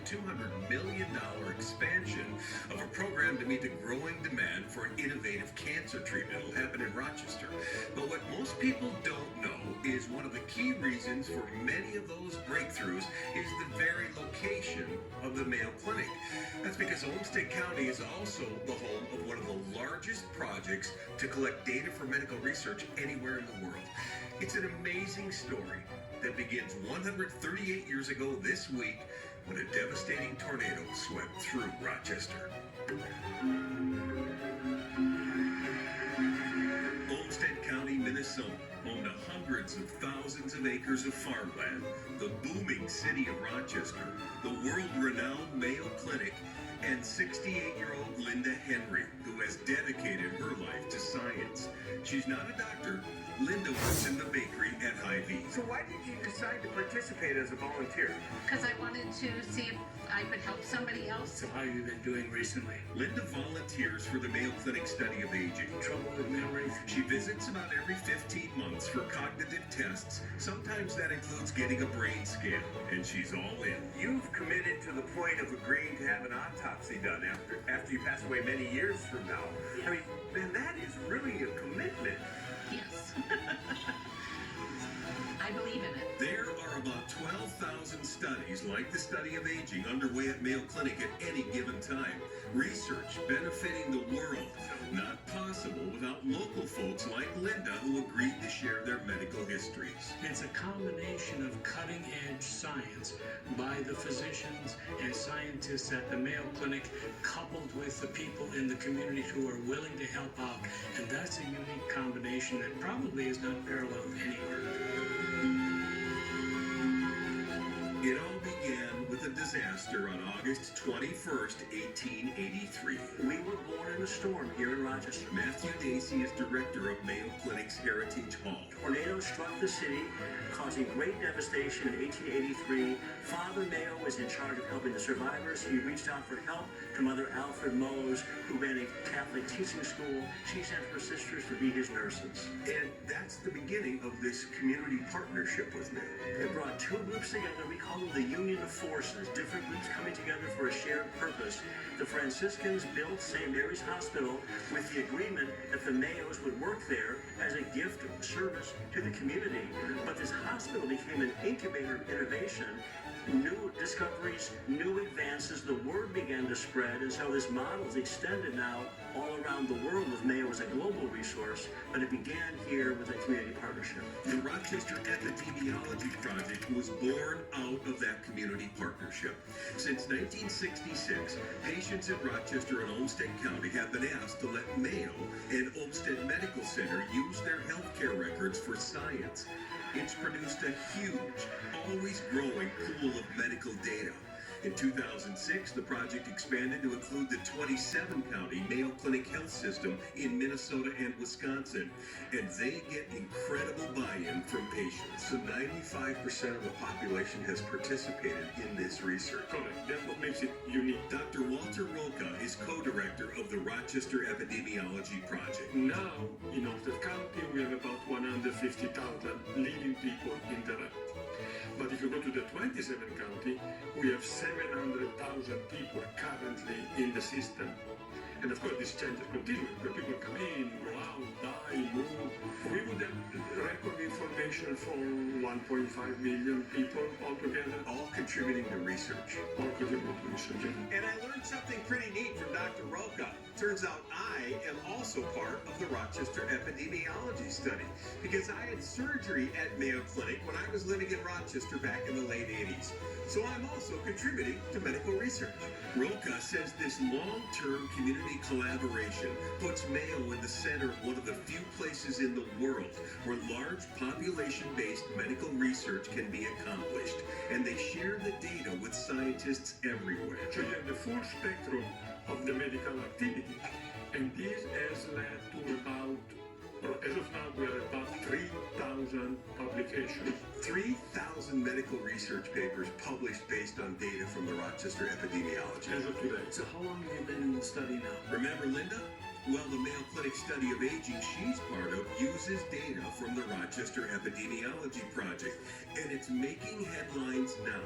$200 million expansion of a program to meet the growing demand for an innovative cancer treatment. It'll happen in Rochester. But what most people don't know is one of the key reasons for many of those breakthroughs is the very location of the Mayo Clinic. That's because Olmsted County is also the home of one of the largest projects to collect data for medical research anywhere in the world. It's an amazing story that begins 138 years ago this week when a devastating tornado swept through Rochester. Olmsted County, Minnesota, home to hundreds of thousands of acres of farmland, the booming city of Rochester, the world-renowned Mayo Clinic, and 68-year-old Linda Henry, who has dedicated her life to science. She's not a doctor. Linda works in the bakery at Hy-Vee. So why did you decide to participate as a volunteer? Because I wanted to see if I could help somebody else. So how have you been doing recently? Linda volunteers for the Mayo Clinic Study of Aging. Trouble with memory? She visits about every 15 months for cognitive tests. Sometimes that includes getting a brain scan, and she's all in. You've committed to the point of agreeing to have an autopsy done after you pass away many years from now. Yeah. I mean, man, that is really a commitment. Yes. I believe in it. There are about 12,000 studies like the study of aging underway at Mayo Clinic at any given time. Research benefiting the world. Not possible without local folks like Linda who agreed to share their medical histories. It's a combination of cutting-edge science by the physicians and scientists at the Mayo Clinic, coupled with the people in the community who are willing to help out. And that's a unique combination that probably is not paralleled anywhere. It all began with a disaster on August 21st, 1883. We were born in a storm here in Rochester. Matthew Dacey is director of Mayo Clinic's Heritage Hall. Tornado struck the city, causing great devastation in 1883. Father Mayo was in charge of helping the survivors. He reached out for help to Mother Alfred Mohs, who ran a Catholic teaching school. She sent her sisters to be his nurses. And that's the beginning of this community partnership with Mayo. It brought two groups together. We call them the Union of Forces, different groups coming together for a shared purpose. The Franciscans built St. Mary's Hospital with the agreement that the Mayos would work there as a gift of service to the community. But this hospital became an incubator of innovation, new discoveries, new advances. The word began to spread, and so this model is extended now all around the world with Mayo as a global resource, but it began here with a community partnership. The Rochester Epidemiology Project was born out of that community partnership. Since 1966, patients in Rochester and Olmsted County have been asked to let Mayo and Olmsted Medical Center use their healthcare records for science. It's produced a huge, always growing pool of medical data. In 2006, the project expanded to include the 27-county Mayo Clinic Health System in Minnesota and Wisconsin, and they get incredible buy-in from patients. So 95% of the population has participated in this research. Correct. That's what makes it unique. Dr. Walter Roca is co-director of the Rochester Epidemiology Project. Now, in Olmsted County, we have about 150,000 living people in the record. But if you go to the 27th county, we have 700,000 people currently in the system. And of course, this change is continuing. Where people come in, go out, die, move. We would have record information for 1.5 million people altogether. All contributing to research. All contributing to research. And I learned something pretty neat from Dr. Roca. Turns out I am also part of the Rochester Epidemiology Study because I had surgery at Mayo Clinic when I was living in Rochester back in the late 80s. So I'm also contributing to medical research. Roca says this long-term community collaboration puts Mayo in the center of one of the few places in the world where large population-based medical research can be accomplished. And they share the data with scientists everywhere. So you have the full spectrum of the medical activity. And this has led to about, as of now, we are about 3,000 publications. 3,000 medical research papers published based on data from the Rochester Epidemiology. As of today. So how long have you been in the study now? Remember Linda? Well, the Mayo Clinic study of aging she's part of uses data from the Rochester Epidemiology Project, and it's making headlines now.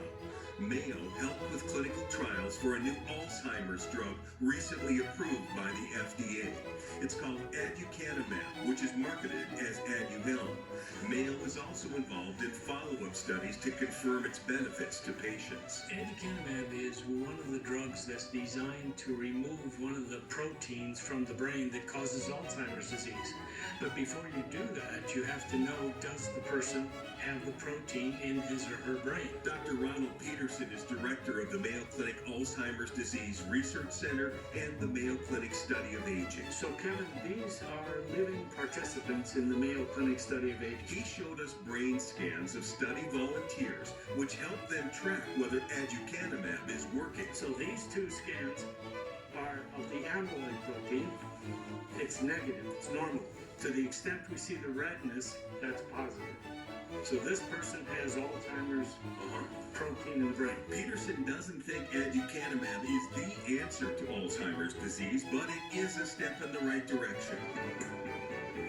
Mayo helped with clinical trials for a new Alzheimer's drug recently approved by the FDA. It's called aducanumab, which is marketed as Aduhelm. Mayo is also involved in follow-up studies to confirm its benefits to patients. Aducanumab is one of the drugs that's designed to remove one of the proteins from the brain that causes Alzheimer's disease. But before you do that, you have to know, does the person have the protein in his or her brain? Dr. Ronald Peterson is director of the Mayo Clinic Alzheimer's Disease Research Center and the Mayo Clinic Study of Aging. So, Kevin, these are living participants in the Mayo Clinic Study of Aging. He showed us brain scans of study volunteers, which helped them track whether aducanumab is working. So these two scans are of the amyloid protein. It's negative, it's normal. To the extent we see the redness, that's positive. So this person has Alzheimer's protein in the brain. Peterson doesn't think aducanumab is the answer to Alzheimer's disease, but it is a step in the right direction.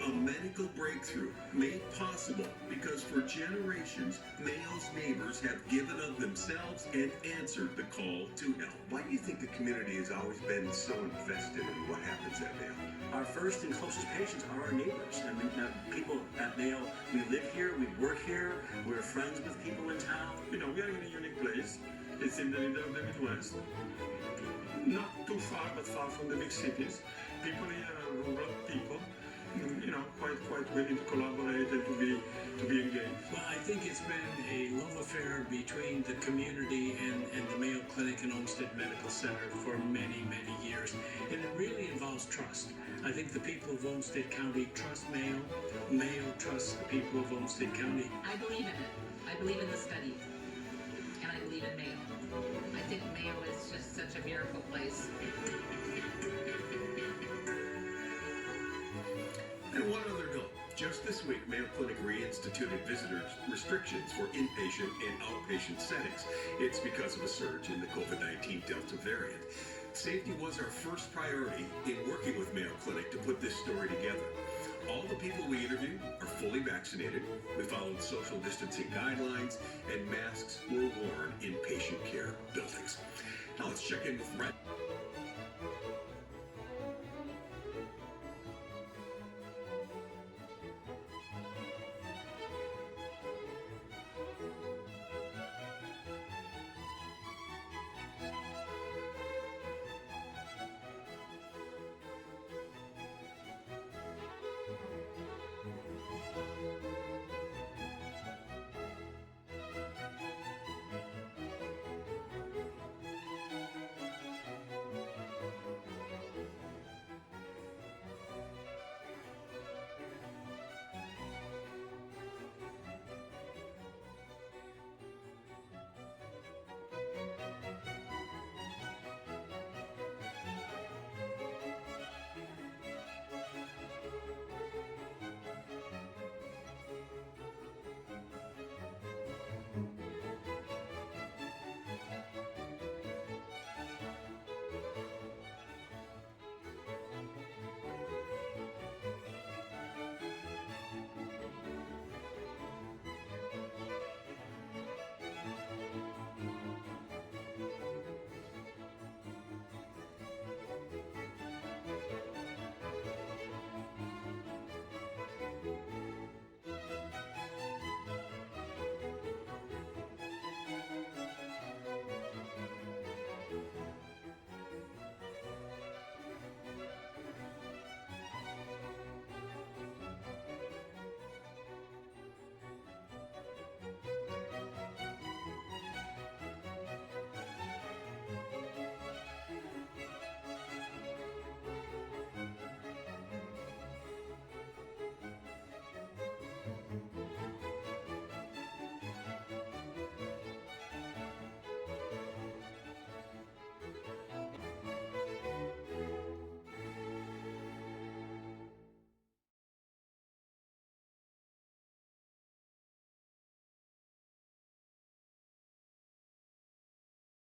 A medical breakthrough made possible because for generations, Mayo's neighbors have given of themselves and answered the call to help. Why do you think the community has always been so invested in what happens at Mayo? Our first and closest patients are our neighbors. I mean, people at Mayo, we live here, we work here, we're friends with people in town. You know, we are in a unique place. It's in the middle of the Midwest. Not too far, but far from the big cities. People here are rural people. You know, quite willing to collaborate and to be engaged. Well, I think it's been a love affair between the community and the Mayo Clinic and Olmsted Medical Center for many, many years. And it really involves trust. I think the people of Olmsted County trust Mayo. Mayo trusts the people of Olmsted County. I believe in it. I believe in the study. And I believe in Mayo. I think Mayo is just such a miracle place. And one other note, just this week, Mayo Clinic reinstituted visitors restrictions for inpatient and outpatient settings. It's because of a surge in the COVID-19 Delta variant. Safety was our first priority in working with Mayo Clinic to put this story together. All the people we interviewed are fully vaccinated. We followed social distancing guidelines, and masks were worn in patient care buildings. Now let's check in with Red.